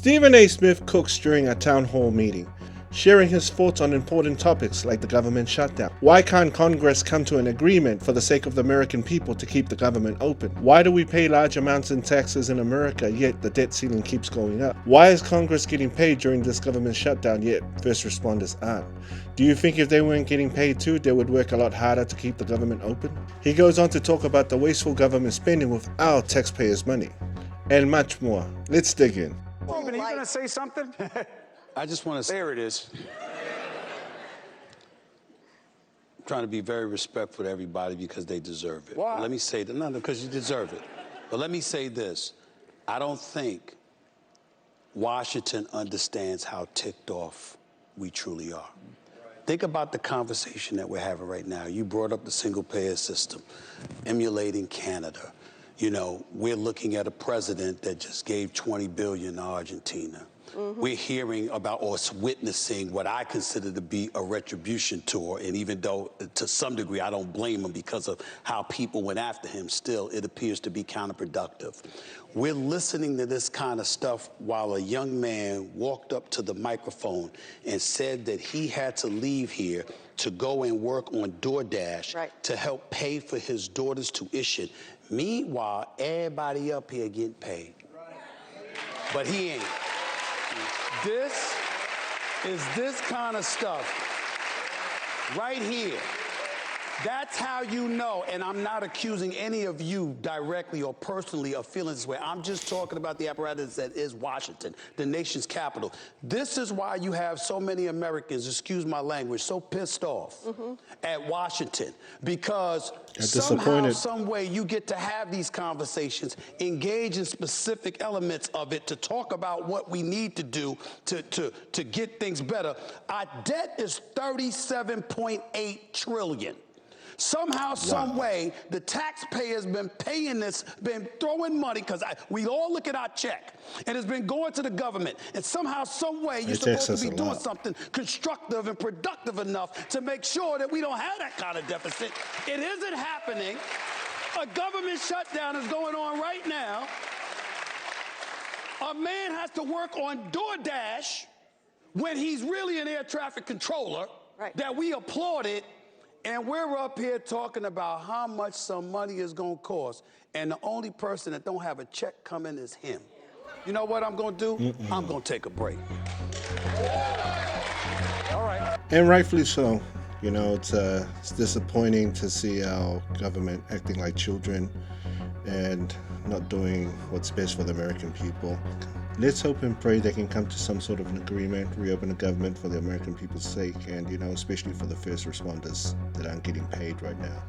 Stephen A. Smith cooks during a town hall meeting, sharing his thoughts on important topics like the government shutdown. Why can't Congress come to an agreement for the sake of the American people to keep the government open? Why do we pay large amounts in taxes in America, yet the debt ceiling keeps going up? Why is Congress getting paid during this government shutdown, yet first responders aren't? Do you think if they weren't getting paid too, they would work a lot harder to keep the government open? He goes on to talk about the wasteful government spending with our taxpayers' money, and much more. Let's dig in. Stephen, are you going to say something? I just want to. There it is. I'm trying to be very respectful to everybody because they deserve it. Why? But let me say that, no, because you deserve it. But let me say this. I don't think Washington understands how ticked off we truly are. Think about the conversation that we're having right now. You brought up the single-payer system, emulating Canada. You know, we're looking at a president that just gave $20 billion to Argentina. We're hearing about or witnessing what I consider to be a retribution tour. And even though to some degree I don't blame him because of how people went after him, still it appears to be counterproductive. We're listening to this kind of stuff while a young man walked up to the microphone and said that he had to leave here to go and work on DoorDash to help pay for his daughter's tuition. Meanwhile, everybody up here getting paid. But he ain't. This is this kind of stuff right here. That's how you know, and I'm not accusing any of you directly or personally of feeling this way. I'm just talking about the apparatus that is Washington, the nation's capital. This is why you have so many Americans, excuse my language, so pissed off at Washington, because somehow, some way you get to have these conversations, engage in specific elements of it to talk about what we need to do to get things better. Our debt is $37.8 trillion. Somehow, some way, the taxpayer's been paying this, been throwing money, because we all look at our check, and it's been going to the government. And somehow, some way, you're supposed to be doing something constructive and productive enough to make sure that we don't have that kind of deficit. It isn't happening. A government shutdown is going on right now. A man has to work on DoorDash when he's really an air traffic controller that we applauded. And we're up here talking about how much some money is going to cost. And the only person that don't have a check coming is him. You know what I'm going to do? I'm going to take a break. All right. And rightfully so. You know, it's disappointing to see our government acting like children and not doing what's best for the American people. Let's hope and pray they can come to some sort of an agreement, reopen the government for the American people's sake, and, you know, especially for the first responders that aren't getting paid right now.